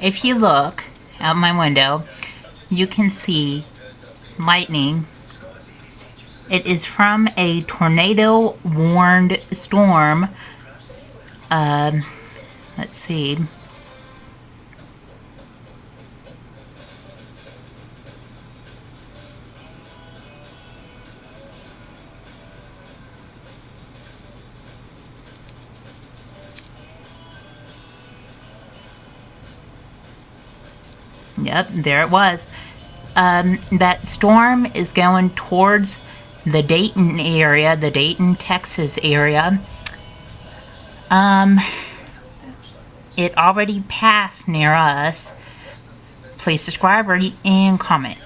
If you look out my window, you can see lightning. It is from a tornado warned storm. Let's see. Yep, there it was. That storm is going towards the Dayton area, the Dayton, Texas area. It already passed near us. Please subscribe, rate, and comment.